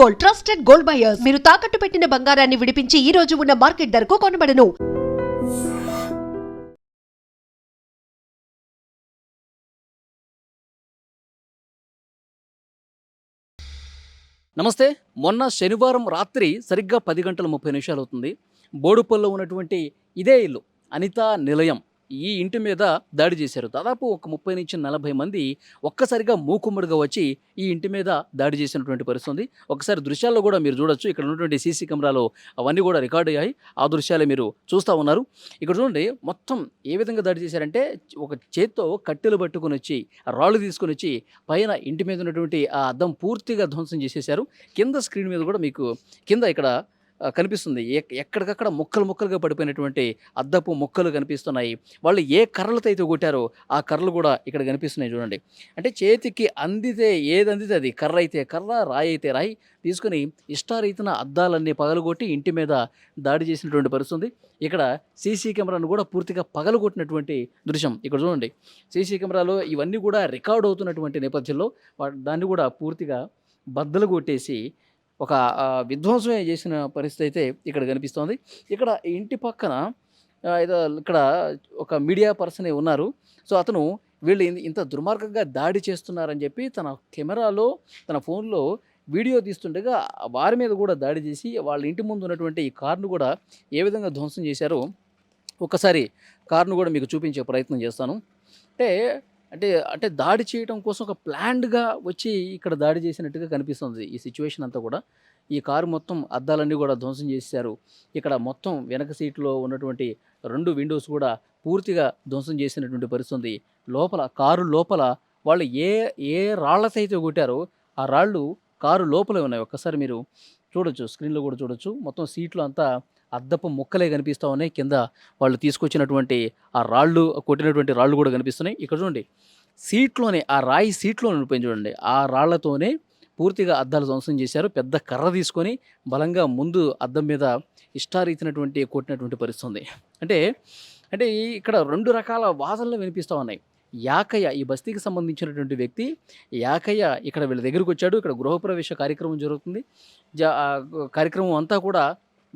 Gold, trusted gold buyers. మీరు తాకట్టు పెట్టిన బంగారాన్ని విడిపించి ఈ రోజు ఉన్న మార్కెట్ ధరకు కొనబడను. నమస్తే. మొన్న శనివారం రాత్రి సరిగ్గా 10 గంటల 30 నిమిషాలు అవుతుంది. బోడుపల్లో ఉన్నటువంటి ఇదే ఇల్లు అనితా నిలయం. ఈ ఇంటి మీద దాడి చేశారు. దాదాపు ఒక 30-40 మంది ఒక్కసారిగా మూకుమ్మడిగా వచ్చి ఈ ఇంటి మీద దాడి చేసినటువంటి పరిస్థితి ఉంది. ఒకసారి దృశ్యాల్లో కూడా మీరు చూడొచ్చు. ఇక్కడ ఉన్నటువంటి సీసీ కెమెరాలో అవన్నీ కూడా రికార్డ్ అయ్యాయి. ఆ దృశ్యాలే మీరు చూస్తూ ఉన్నారు. ఇక్కడ చూడండి, మొత్తం ఏ విధంగా దాడి చేశారంటే ఒక చేత్తో కట్టెలు పట్టుకొని వచ్చి రాళ్ళు తీసుకొని వచ్చి పైన ఇంటి మీద ఉన్నటువంటి ఆ అద్దం పూర్తిగా ధ్వంసం చేసేశారు. కింద స్క్రీన్ మీద కూడా మీకు కింద ఇక్కడ కనిపిస్తుంది. ఎక్కడికక్కడ ముక్కలుగా పడిపోయినటువంటి అద్దపు ముక్కలు కనిపిస్తున్నాయి. వాళ్ళు ఏ కర్రలతో అయితే కొట్టారో ఆ కర్రలు కూడా ఇక్కడ కనిపిస్తున్నాయి చూడండి. అంటే చేతికి అందితే ఏది అందితే అది, కర్ర అయితే కర్ర, రాయి అయితే రాయి తీసుకుని ఇష్టారీతిన అద్దాలన్నీ పగలగొట్టి ఇంటి మీద దాడి చేసినటువంటి పరిస్థితి. ఇక్కడ సీసీ కెమెరాను కూడా పూర్తిగా పగలగొట్టినటువంటి దృశ్యం ఇక్కడ చూడండి. సీసీ కెమెరాలో ఇవన్నీ కూడా రికార్డ్ అవుతున్నటువంటి నేపథ్యంలో దాన్ని కూడా పూర్తిగా బద్దలు కొట్టేసి ఒక విధ్వంసమే చేసిన పరిస్థితి అయితే ఇక్కడ కనిపిస్తోంది. ఇక్కడ ఇంటి పక్కన ఇక్కడ ఒక మీడియా పర్సనే ఉన్నారు. సో అతను వీళ్ళు ఇంత దుర్మార్గంగా దాడి చేస్తున్నారని చెప్పి తన కెమెరాలో తన ఫోన్లో వీడియో తీస్తుండగా వారి మీద కూడా దాడి చేసి వాళ్ళ ఇంటి ముందు ఉన్నటువంటి ఈ కార్ను కూడా ఏ విధంగా ధ్వంసం చేశారో ఒకసారి కార్ను కూడా మీకు చూపించే ప్రయత్నం చేస్తాను. అంటే దాడి చేయడం కోసం ఒక ప్లాన్డ్గా వచ్చి ఇక్కడ దాడి చేసినట్టుగా కనిపిస్తుంది ఈ సిచ్యువేషన్ అంతా కూడా. ఈ కారు మొత్తం అద్దాలన్నీ కూడా ధ్వంసం చేశారు. ఇక్కడ మొత్తం వెనక సీట్లో ఉన్నటువంటి 2 విండోస్ కూడా పూర్తిగా ధ్వంసం చేసినటువంటి పరిస్థితి. కారు లోపల వాళ్ళు ఏ రాళ్లతో అయితే కొట్టారో ఆ రాళ్ళు కారు లోపలే ఉన్నాయి. ఒక్కసారి మీరు చూడొచ్చు, స్క్రీన్లో కూడా చూడొచ్చు. మొత్తం సీట్లు అంతా అద్దపు ముక్కలే కనిపిస్తూ ఉన్నాయి. కింద వాళ్ళు తీసుకొచ్చినటువంటి ఆ రాళ్ళు, కొట్టినటువంటి రాళ్ళు కూడా కనిపిస్తున్నాయి. ఇక్కడ చూడండి, సీట్లోనే ఆ రాయి సీట్లోనే ఉండిపోయింది చూడండి. ఆ రాళ్లతోనే పూర్తిగా అద్దాలు ధ్వంసం చేశారు. పెద్ద కర్ర తీసుకొని బలంగా ముందు అద్దం మీద ఇష్టారీతినటువంటి కొట్టినటువంటి పరిస్థితి. అంటే ఇక్కడ 2 రకాల వాదనలు వినిపిస్తూ ఉన్నాయి. యాకయ్య, ఈ బస్తీకి సంబంధించినటువంటి వ్యక్తి యాకయ్య ఇక్కడ వీళ్ళ దగ్గరికి వచ్చాడు. ఇక్కడ గృహప్రవేశ కార్యక్రమం జరుగుతుంది. కార్యక్రమం అంతా కూడా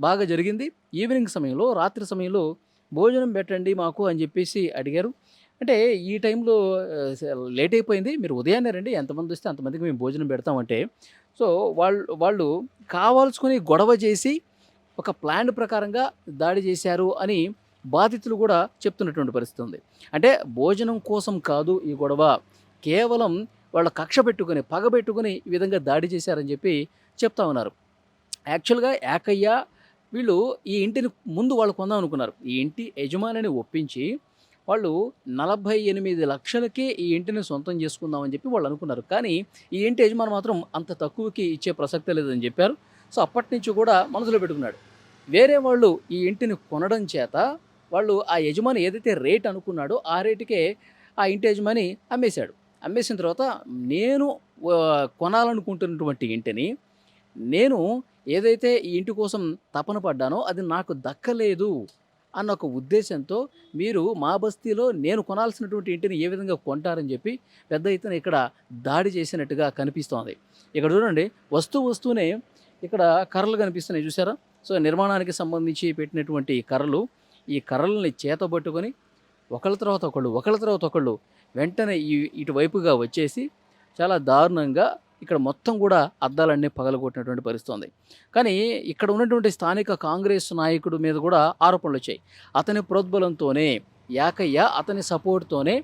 బాగా జరిగింది. ఈవినింగ్ సమయంలో, రాత్రి సమయంలో భోజనం పెట్టండి మాకు అని చెప్పేసి అడిగారు. అంటే ఈ టైంలో లేట్ అయిపోయింది, మీరు ఉదయాన్నే రండి, ఎంతమంది వస్తే అంతమందికి మేము భోజనం పెడతామంటే, సో వాళ్ళు కావాల్సుకొని గొడవ చేసి ఒక ప్లాన్ ప్రకారంగా దాడి చేశారు అని బాధితులు కూడా చెప్తున్నటువంటి పరిస్థితి ఉంది. అంటే భోజనం కోసం కాదు ఈ గొడవ, కేవలం వాళ్ళ కక్ష పెట్టుకొని పగ పెట్టుకొని ఈ విధంగా దాడి చేశారని చెప్పి చెప్తా ఉన్నారు. యాక్చువల్గా యాకయ్య వీళ్ళు ఈ ఇంటిని ముందు వాళ్ళు కొందాం అనుకున్నారు. ఈ ఇంటి యజమానిని ఒప్పించి వాళ్ళు 48 లక్షలకే ఈ ఇంటిని సొంతం చేసుకుందామని చెప్పి వాళ్ళు అనుకున్నారు. కానీ ఈ ఇంటి యజమాని మాత్రం అంత తక్కువకి ఇచ్చే ప్రసక్తే లేదని చెప్పారు. సో అప్పటి నుంచి కూడా మనసులో పెట్టుకున్నాడు. వేరే వాళ్ళు ఈ ఇంటిని కొనడం చేత వాళ్ళు ఆ యజమాని ఏదైతే రేట్ అనుకున్నాడో ఆ రేటుకే ఆ ఇంటి యజమాని అమ్మేశాడు. అమ్మేసిన తర్వాత నేను కొనాలనుకుంటున్నటువంటి ఇంటిని, నేను ఏదైతే ఈ ఇంటి కోసం తపన పడ్డానో అది నాకు దక్కలేదు అన్న ఒక ఉద్దేశంతో మీరు మా బస్తీలో నేను కొనాల్సినటువంటి ఇంటిని ఏ విధంగా కొంటారని చెప్పి పెద్ద ఎత్తున ఇక్కడ దాడి చేసినట్టుగా కనిపిస్తోంది. ఇక్కడ చూడండి, వస్తూనే ఇక్కడ కర్రలు కనిపిస్తున్నాయి చూసారా. సో నిర్మాణానికి సంబంధించి పెట్టినటువంటి కర్రలు, ఈ కర్రలని చేతబట్టుకొని ఒకళ్ళ తర్వాత ఒకళ్ళు వెంటనే ఇటువైపుగా వచ్చేసి చాలా దారుణంగా ఇక్కడ మొత్తం కూడా అద్దాలన్నీ పగలగొట్టినటువంటి పరిస్థితి ఉంది. కానీ ఇక్కడ ఉన్నటువంటి స్థానిక కాంగ్రెస్ నాయకుడి మీద కూడా ఆరోపణలు వచ్చాయి. అతని ప్రోద్బలంతోనే, యాకయ్య అతని సపోర్ట్తోనే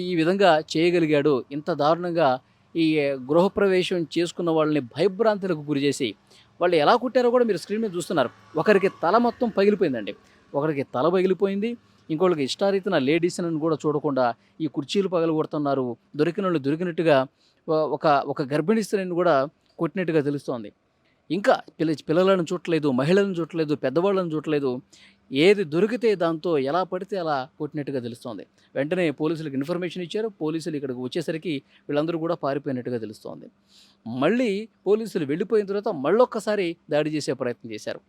ఈ విధంగా చేయగలిగాడు. ఇంత దారుణంగా ఈ గృహప్రవేశం చేసుకున్న వాళ్ళని భయభ్రాంతులకు గురి చేసి వాళ్ళు ఎలా కుట్టారో కూడా మీరు స్క్రీన్ మీద చూస్తున్నారు. ఒకరికి తల మొత్తం పగిలిపోయిందండి, ఒకరికి తల పగిలిపోయింది. ఇంకోళ్ళకి ఇష్టారీతిన లేడీస్ని కూడా చూడకుండా ఈ కుర్చీలు పగలగొడుతున్నారు. దొరికిన వాళ్ళు దొరికినట్టుగా ఒక గర్భిణీ స్త్రీని కూడా కొట్టినట్టుగా తెలుస్తోంది. ఇంకా పిల్లలను చూడలేదు, మహిళలను చూడలేదు, పెద్దవాళ్ళని చూడలేదు. ఏది దొరికితే దాంతో ఎలా పడితే అలా కొట్టినట్టుగా తెలుస్తోంది. వెంటనే పోలీసులకు ఇన్ఫర్మేషన్ ఇచ్చారు. పోలీసులు ఇక్కడికి వచ్చేసరికి వీళ్ళందరూ కూడా పారిపోయినట్టుగా తెలుస్తోంది. మళ్ళీ పోలీసులు వెళ్ళిపోయిన తర్వాత మళ్ళొక్కసారి దాడి చేసే ప్రయత్నం చేశారు.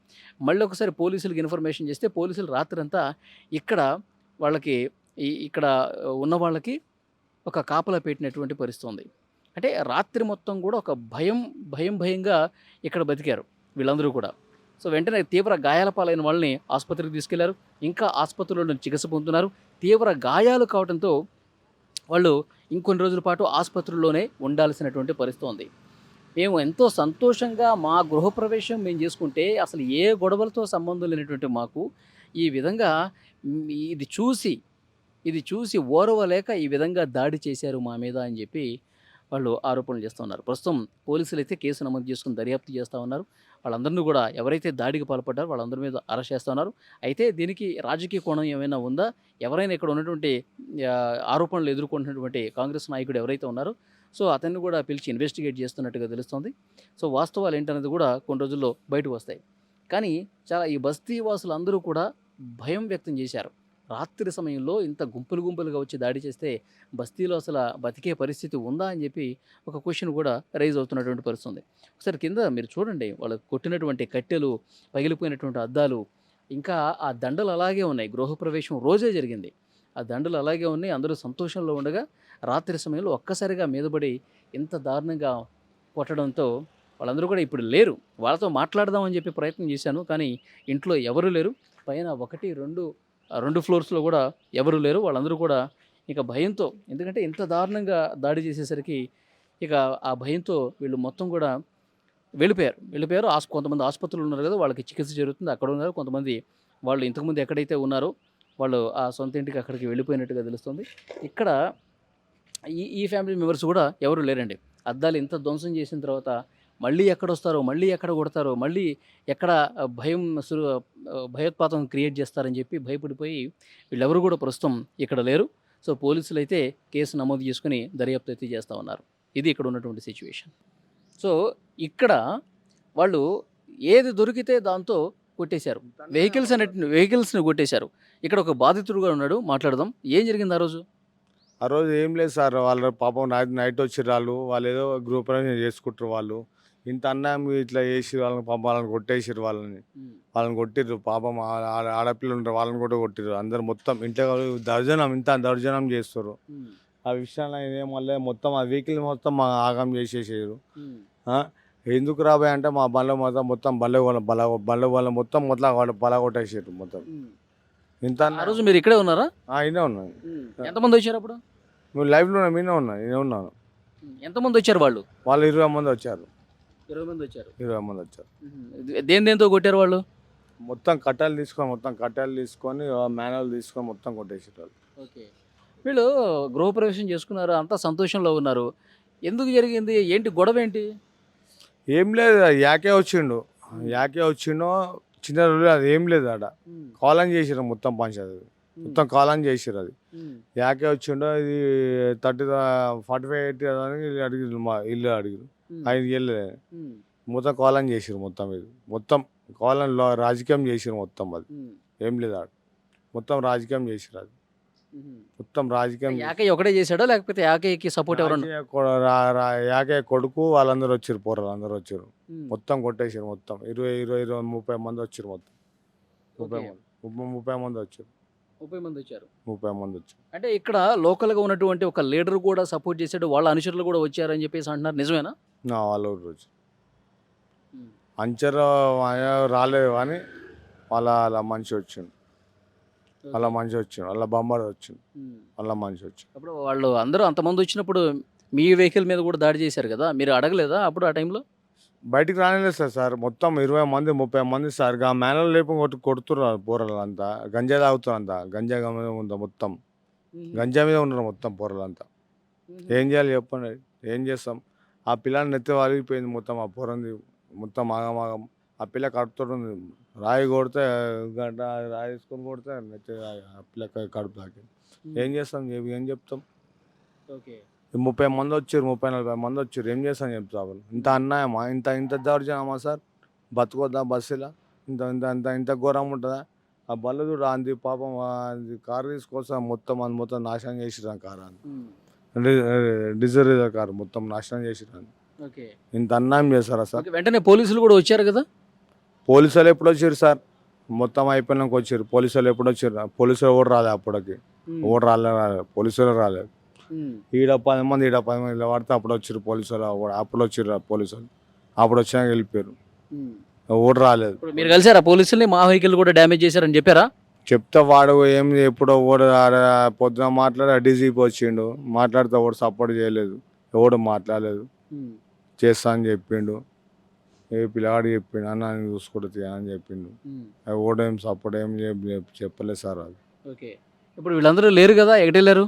మళ్ళొకసారి పోలీసులకు ఇన్ఫర్మేషన్ చేస్తే పోలీసులు రాత్రంతా ఇక్కడ వాళ్ళకి ఇక్కడ ఉన్న వాళ్ళకి ఒక కాపలా పెట్టినటువంటి పరిస్థితి ఉంది. అంటే రాత్రి మొత్తం కూడా ఒక భయంగా ఇక్కడ బతికారు వీళ్ళందరూ కూడా. సో వెంటనే తీవ్ర గాయాల పాలైన వాళ్ళని ఆసుపత్రికి తీసుకెళ్లారు. ఇంకా ఆసుపత్రిలో చికిత్స పొందుతున్నారు. తీవ్ర గాయాలు కావడంతో వాళ్ళు ఇంకొన్ని రోజుల పాటు ఆసుపత్రిలోనే ఉండాల్సినటువంటి పరిస్థితి ఉంది. మేము ఎంతో సంతోషంగా మా గృహప్రవేశం మేము చేసుకుంటే అసలు ఏ గొడవలతో సంబంధం లేనటువంటి మాకు ఈ విధంగా ఇది చూసి ఓర్వలేక ఈ విధంగా దాడి చేశారు మా మీద అని చెప్పి వాళ్ళు ఆరోపణలు చేస్తూ ఉన్నారు. ప్రస్తుతం పోలీసులు అయితే కేసు నమోదు చేసుకుని దర్యాప్తు చేస్తూ ఉన్నారు. వాళ్ళందరినీ కూడా ఎవరైతే దాడికి పాల్పడ్డారో వాళ్ళందరి మీద అరెస్ట్ చేస్తూ ఉన్నారు. అయితే దీనికి రాజకీయ కోణం ఏమైనా ఉందా? ఎవరైనా ఇక్కడ ఉన్నటువంటి ఆరోపణలు ఎదుర్కొంటున్నటువంటి కాంగ్రెస్ నాయకుడు ఎవరైతే ఉన్నారో సో అతన్ని కూడా పిలిచి ఇన్వెస్టిగేట్ చేస్తున్నట్టుగా తెలుస్తుంది. సో వాస్తవాలు ఏంటనేది కూడా కొన్ని రోజుల్లో బయటకు వస్తాయి. కానీ ఈ బస్తీ వాసులు అందరూ కూడా భయం వ్యక్తం చేశారు. రాత్రి సమయంలో ఇంత గుంపులుగా వచ్చి దాడి చేస్తే బస్తీలో అసలు బతికే పరిస్థితి ఉందా అని చెప్పి ఒక క్వశ్చన్ కూడా రైజ్ అవుతున్నటువంటి పరిస్థితి ఉంది. ఒకసారి కింద మీరు చూడండి, వాళ్ళు కొట్టినటువంటి కట్టెలు, పగిలిపోయినటువంటి అద్దాలు, ఇంకా ఆ దండలు అలాగే ఉన్నాయి. గృహప్రవేశం రోజే జరిగింది, ఆ దండలు అలాగే ఉన్నాయి. అందరూ సంతోషంలో ఉండగా రాత్రి సమయంలో ఒక్కసారిగా మీదపడి ఇంత దారుణంగా కొట్టడంతో వాళ్ళందరూ కూడా ఇప్పుడు లేరు. వాళ్ళతో మాట్లాడదామని చెప్పి ప్రయత్నం చేశాను, కానీ ఇంట్లో ఎవరు లేరు. పైన 1, 2 ఫ్లోర్స్లో కూడా ఎవరు లేరు. వాళ్ళందరూ కూడా ఇక భయంతో, ఎందుకంటే ఇంత దారుణంగా దాడి చేసేసరికి ఇక ఆ భయంతో వీళ్ళు మొత్తం కూడా వెళ్ళిపోయారు. కొంతమంది ఆసుపత్రులు ఉన్నారు కదా, వాళ్ళకి చికిత్స జరుగుతుంది, అక్కడ ఉన్నారు. కొంతమంది వాళ్ళు ఇంతకుముందు ఎక్కడైతే ఉన్నారో వాళ్ళు ఆ సొంత ఇంటికి అక్కడికి వెళ్ళిపోయినట్టుగా తెలుస్తుంది. ఇక్కడ ఈ ఫ్యామిలీ మెంబర్స్ కూడా ఎవరు లేరండి. అద్దాలు ఇంత ధ్వంసం చేసిన తర్వాత మళ్ళీ ఎక్కడొస్తారో, మళ్ళీ ఎక్కడ కొడతారో, మళ్ళీ ఎక్కడ భయోత్పాతం క్రియేట్ చేస్తారని చెప్పి భయపడిపోయి వీళ్ళెవరు కూడా ప్రస్తుతం ఇక్కడ లేరు. సో పోలీసులు అయితే కేసు నమోదు చేసుకుని దర్యాప్తు అయితే చేస్తూ ఉన్నారు. ఇది ఇక్కడ ఉన్నటువంటి సిచ్యువేషన్. సో ఇక్కడ వాళ్ళు ఏది దొరికితే దాంతో కొట్టేశారు. వెహికల్స్ని కొట్టేశారు. ఇక్కడ ఒక బాధితుడుగా ఉన్నాడు, మాట్లాడదాం. ఏం జరిగింది ఆ రోజు? ఆ రోజు ఏం లేదు సార్, వాళ్ళ పాపం నైట్ వచ్చిర్రు. వాళ్ళు ఏదో గ్రూప్ చేసుకుంటారు. వాళ్ళు ఇంత అన్యాయం ఇట్లా చేసి వాళ్ళని కొట్టేసారు. వాళ్ళని కొట్టిర్రు. పాపం ఆడపిల్లలు ఉంటారు, వాళ్ళని కూడా కొట్టిర్రు. అందరు మొత్తం ఇంట్లో దర్జనం చేస్తారు. ఆ విషయాన్ని ఏమల్లే మొత్తం ఆ వెహికల్ మొత్తం ఆగం చేసేసారు. ఎందుకు రాబాయ్ అంటే మా మొత్తం బల్ల మొత్తం బల కొట్టేసారు మొత్తం. ఇంత ఆ రోజు మీరు ఇక్కడే ఉన్నారా? ఈయనే ఉన్నాను. ఎంతమంది వచ్చారు అప్పుడు? నువ్వు లైవ్లో నేనే ఉన్నాను. ఎంతమంది వచ్చారు? వాళ్ళు 20 మంది వచ్చారు. 20 మంది వచ్చారు. 20 మంది వచ్చారు. దేంతో కొట్టారు వాళ్ళు? మొత్తం కట్టెలు తీసుకొని మాన్యువల్ తీసుకొని మొత్తం కొట్టేసారు వాళ్ళు. ఓకే. వీళ్ళు గృహప్రవేశం చేసుకున్నారు, అంతా సంతోషంలో ఉన్నారు. ఎందుకు జరిగింది? ఏంటి గొడవ ఏంటి? ఏం లేదు, యాకే వచ్చిండు చిన్న రోజు. అది ఏం లేదు, ఆడ కాలం చేసిరు మొత్తం పంచాయతీ మొత్తం కాలం చేసిరు. అది యాకే వచ్చిండో ఇది 45-80 అని అడిగిరు. మా ఇల్లు అడిగిరు, 5 ఏళ్ళు మొత్తం కాలం చేసిరు. మొత్తం ఇది మొత్తం కాలంలో రాజకీయం చేసిరు మొత్తం. అది ఏం లేదు, ఆడ మొత్తం రాజకీయం చేసిరు. అది మొత్తం రాజకీయం. యాకయ్య ఒకటే చేశాడో లేకపోతే యాకయ్యకి సపోర్ట్ ఎవరన్నా? యాకయ్య కొడుకు వాళ్ళందరూ వచ్చారు, పోరాలు అందరూ వచ్చారు. మొత్తం కొట్టేసారు. మొత్తం 20-30 మంది వచ్చారు. మొత్తం 30 మంది వచ్చారు. 30 మంది వచ్చారు. అంటే ఇక్కడ లోకల్గా ఉన్నటువంటి ఒక లీడర్ కూడా సపోర్ట్ చేశాడు, వాళ్ళ అనుచరులు కూడా వచ్చారని చెప్పేసి అంటున్నారు. నిజమేనా? వాళ్ళు రోజు అంచరు రాలేదు కానీ వాళ్ళ మనిషి వచ్చిండు. వాళ్ళ బొమ్మడు వచ్చిండు. వాళ్ళ మనిషి వచ్చిండు. అప్పుడు వాళ్ళు అందరూ అంతమంది వచ్చినప్పుడు మీ వెహికల్ మీద కూడా దాడి చేశారు కదా, మీరు అడగలేదా అప్పుడు ఆ టైంలో? బయటికి రానిలేదు సార్. మొత్తం 20 మంది 30 మంది సార్. మేనలు లేపు కొడుతున్నారు పోరలు అంతా. గంజా తాగుతారు అంతా. గంజా ఉందా మొత్తం, గంజా మీద ఉన్నారు మొత్తం పోరలు అంతా. ఏం చేయాలి చెప్పండి? ఏం చేస్తాం? ఆ పిల్లని నెత్తి వాలిగిపోయింది మొత్తం. ఆ పోరంది మొత్తం ఆగమాగం. ఆ పిల్ల కడుపుతుంది. రాయి కొడితే రాయి తీసుకొని కొడితే నెత్తి ఆ పిల్ల కడుపు తాకింది. ఏం చేస్తాం? ఏం చెప్తాం? ఓకే. 30 మంది వచ్చారు, 30-40 మంది వచ్చారు. ఏం చేస్తాను చెప్తాను? ఇంత అన్యాయమా? ఇంత దౌర్జన్యమా సార్? బతుకోద్దా బస్సులో? ఇంత ఘోరం ఉంటుందా? ఆ బల్ల చూడ అంది పాపం. కారు తీసుకొస్తా మొత్తం నాశనం చేసిరా. కారు అంది డీజిల్ కారు మొత్తం నాశనం చేసిరా. ఇంత అన్యాయం చేస్తారా సార్? వెంటనే పోలీసులు కూడా వచ్చారు కదా? పోలీసులు ఎప్పుడు వచ్చారు సార్? మొత్తం అయిపోయినాక వచ్చారు. పోలీసులు ఎప్పుడు వచ్చారు? పోలీసులు ఎవరు రాలేదు అప్పటికి. ఎవరు రాలేదు. పోలీసులు రాలేదు. ఈడ 10 మంది ఈడ 10 మంది ఇలా పడితే అప్పుడు వచ్చారు పోలీసులు, అప్పుడు వచ్చిర్రు పోలీసులు, అప్పుడు వచ్చినాక వెళ్ళిపోయారు, ఎవరు రాలేదు. ఇప్పుడు మీరు కలిసారా పోలీసుల్ని? మా వెహికల్ కూడా డ్యామేజ్ చేశారని చెప్పారా? చెప్తే వాడు ఏం ఎప్పుడో ఓడు పొద్దున మాట్లాడి డీజీపీ వచ్చిండు, మాట్లాడితే ఎవడు సపోర్ట్ చేయలేదు, ఎవడు మాట్లాడలేదు, చేస్తా అని చెప్పిండు. ఏ పిల్లగాడు చెప్పిండు అన్న నేను చూసుకుంటుంది అని చెప్పిండు. ఎవడు ఏం సపోర్ట్ ఏం చెప్పలేదు సార్. అది ఓకే. ఇప్పుడు వీళ్ళందరూ లేరు కదా, ఎక్కడికి వెళ్ళారు?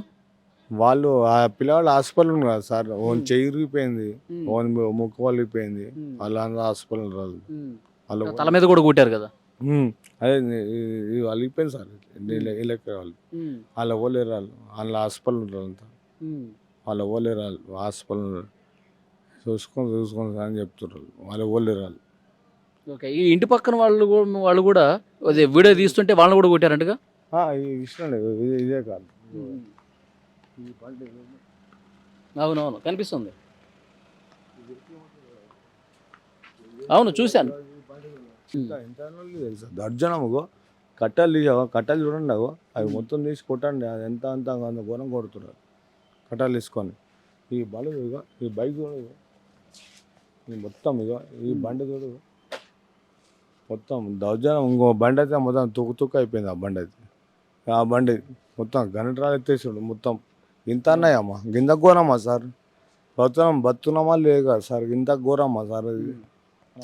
వాళ్ళు ఆ పిల్లవాళ్ళు హాస్పిటల్ ఉంది కదా సార్, ఓన్ చెయ్యి ఇరిగిపోయింది, ఓన్ ముక్కు పలిగిపోయింది, వాళ్ళందరూ హాస్పిటల్ రాదు. వాళ్ళు తల మీద కూడా కొట్టారు కదా. అదే ఇది అలిగిపోయింది సార్, వీళ్ళకి వాళ్ళు వాళ్ళ ఓలేరు వాళ్ళు, వాళ్ళ హాస్పిటల్ ఉంటారు అంతా, వాళ్ళ ఓలేరు వాళ్ళు హాస్పిటల్ చూసుకొని అని చెప్తున్నారు, వాళ్ళ ఓలేరు వాళ్ళు. ఓకే. ఈ ఇంటి పక్కన వాళ్ళు కూడా అదే వీడియో తీస్తుంటే వాళ్ళని కూడా కొట్టారంటగా. ఈ విషయం ఇదే కాదు. అవునవును కనిపిస్తుంది, అవును చూశాను. దర్జనముగో కట్టెలు తీసావో, కట్టెలు చూడండి అగో, అవి మొత్తం తీసి కొట్టండి, అది ఎంత అంత అంత ఘోరం కొడుతున్నారు కట్టెలు తీసుకొని. ఈ బలు ఇగో, ఈ బైక్ చూడు, ఈ మొత్తం ఇగో, ఈ బండి చూడు మొత్తం దర్జనం. ఇంకో బండి అయితే మొత్తం తుక్కు అయిపోయింది ఆ బండి అయితే. ఆ బండి మొత్తం గణిట్రాలు ఎత్తేసాడు మొత్తం. ఇంత అన్నాయమ్మా, గింత ఘోరమ్మా సార్, బతున్నామా లేదు కదా సార్, ఇంత ఘోరమ్మా సార్ అది.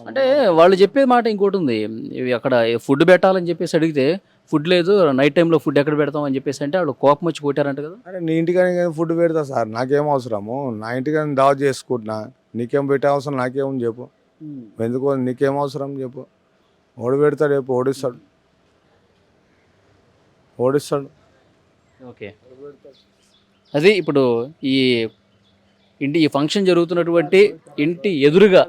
అంటే వాళ్ళు చెప్పే మాట ఇంకోటి ఉంది, ఇవి అక్కడ ఫుడ్ పెట్టాలని చెప్పేసి అడిగితే ఫుడ్ లేదు, నైట్ టైంలో ఫుడ్ ఎక్కడ పెడతామని చెప్పేసి అంటే వాళ్ళు కోపం వచ్చి కొట్టారంట కదా. అరే నీ ఇంటికాని ఫుడ్ పెడతా సార్, నాకేం అవసరము, నా ఇంటికాని దావత్ చేసుకుంటున్నా, నీకేం పెట్టే అవసరం నాకేమని చెప్పు, ఎందుకో నీకేం అవసరం చెప్పు, ఓడి పెడతాడు చెప్పు, ఓడిస్తాడు. ఓకే. అది ఇప్పుడు ఈ ఫంక్షన్ జరుగుతున్నటువంటి ఇంటి ఎదురుగా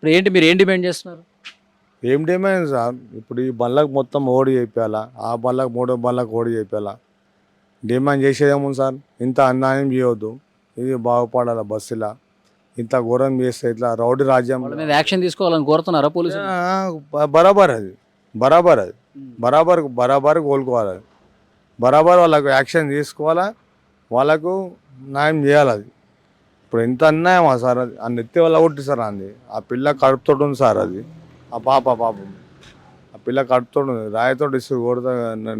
ఇప్పుడు మీరు ఏం డిమాండ్ చేస్తున్నారు? ఏం డిమాండ్ సార్, ఇప్పుడు ఈ బళ్ళకు మొత్తం ఓడి చేయాలా, ఆ బళ్ళకు 3 బళ్ళకు ఓడి చేయాలా, డిమాండ్ చేసేదేముంది సార్. ఇంత అన్యాయం చేయవద్దు, ఇది బాగుపడాలి బస్సులా, ఇంత ఘోరం చేస్తే ఇట్లా రౌడీ రాజ్యం వాళ్ళ మీద యాక్షన్ తీసుకోవాలని కోరుతున్నారా పోలీసులు? బరాబర్ అది బరాబర్ కోలుకోవాలి, అది బరాబర్ వాళ్ళకు యాక్షన్ తీసుకోవాలా, వాళ్ళకు న్యాయం చేయాలి. అది ఇప్పుడు ఎంత అన్యాయమా సార్, అది ఆ నెత్తి వల్ల కొట్టి సార్, అంది ఆ పిల్ల కడుపుతోటి ఉంది సార్, అది ఆ పాపం ఆ పిల్ల కడుపుతోటి ఉంది, రాయితో ఇసు కొడుతా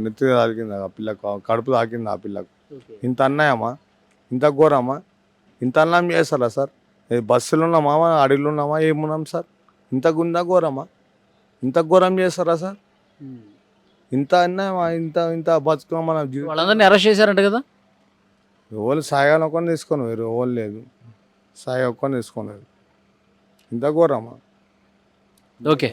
నెత్తి తాకింది, ఆ పిల్ల కడుపు తాకింది ఆ పిల్లకు. ఇంత అన్యాయమా, ఇంత ఘోరమా, ఇంత అన్యాయం చేస్తారా సార్? బస్సులు ఉన్నామా, అడవిలో ఉన్నామా, ఏమున్నాం సార్? ఇంత ఘోరమా, ఇంత ఘోరం చేస్తారా సార్? ఇంత అన్యాయమా, ఇంత బతుకున్నాం మన వాళ్ళందరినీ అరెస్ట్ చేశారంట కదా. ఎవరు సాయాన్ని ఒక్కని తీసుకొని వేరు, ఎవరు లేదు, సాయి ఒక్కని తీసుకొని, ఇంత ఘోరమా. ఓకే.